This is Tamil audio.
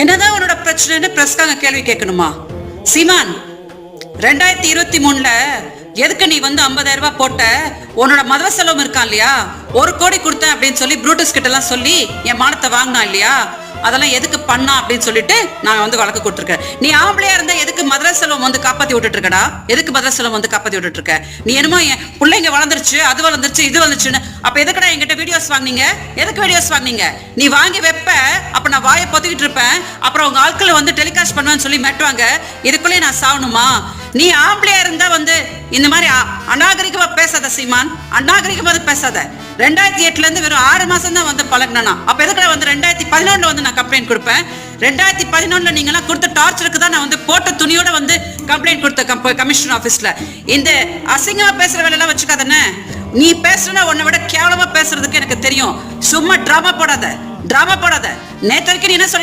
என்னதான் உன்னோட பிரச்சனைன்னு பிரஸ்காங்க கேள்வி கேட்கணுமா? சீமான், 2023ல எதுக்கு நீ வந்து 50,000 ரூபாய் போட்ட? உன்னோட மதவ செலவும் இருக்கான் இல்லையா, 1 கோடி கொடுத்தேன் அப்படின்னு சொல்லி ப்ரூட்டஸ் கிட்ட எல்லாம் சொல்லி என் மானத்தை வாங்கினா இல்லையா, அதெல்லாம் எதுக்கு பண்ணா அப்படின்னு சொல்லிட்டு நான் வந்து வழக்கு கொடுத்துருக்கேன். நீ ஆம்பளையா இருந்தா எதுக்கு மதரச செலவம் வந்து காப்பாத்தி விட்டுட்டு இருக்கடா? எதுக்கு மதரச செலவம் வந்து காப்பாத்தி விட்டுட்டு இருக்க? நீ என்னமோ என் பிள்ளைங்க வளர்ந்துருச்சு, அது வளர்ந்துருச்சு, இது வந்துருச்சுன்னு. அப்ப எதுக்கடா என்கிட்ட வீடியோஸ் வாங்கினீங்க? எதுக்கு வீடியோஸ் வாங்கினீங்க? நீ வாங்கி வைப்ப, அப்ப நான் வாயை பொத்திக்கிட்டு இருப்பேன், அப்புறம் உங்க ஆட்களை வந்து டெலிகாஸ்ட் பண்ணுவேன்னு சொல்லி மெட்டுவாங்க. இதுக்குள்ளேயே நான் சாவணுமா? நீ ஆம்பளையா இருந்தா வந்து இந்த மாதிரி அநாகரிகமா பேசாத சீமான், அநாகரிகமா பேசாத. 2008ல இருந்து வெறும் 6 மாசம் தான் வந்து பழகினா. அப்ப எதுக்குடா வந்து 2011ல வந்து நான் கம்ப்ளைண்ட் கொடுப்பேன்? 2011ல நீங்க எல்லாம் கொடுத்த டார்ச்சருக்கு தான் நான் வந்து போட்ட துணியோட வந்து கம்ப்ளைண்ட் கொடுத்த கமிஷனர் ஆபீஸ்ல. இந்த அசிங்கமா பேசுற வேலை எல்லாம் வச்சுக்காதன்னு. நீ பேசுறனா உன்னை விட கேவலமா பேசுறதுக்கு எனக்கு தெரியும். சும்மா டிராமா போடாத, டிராமா போடாத. நேற்று வரைக்கும் நீ என்ன சொல்லி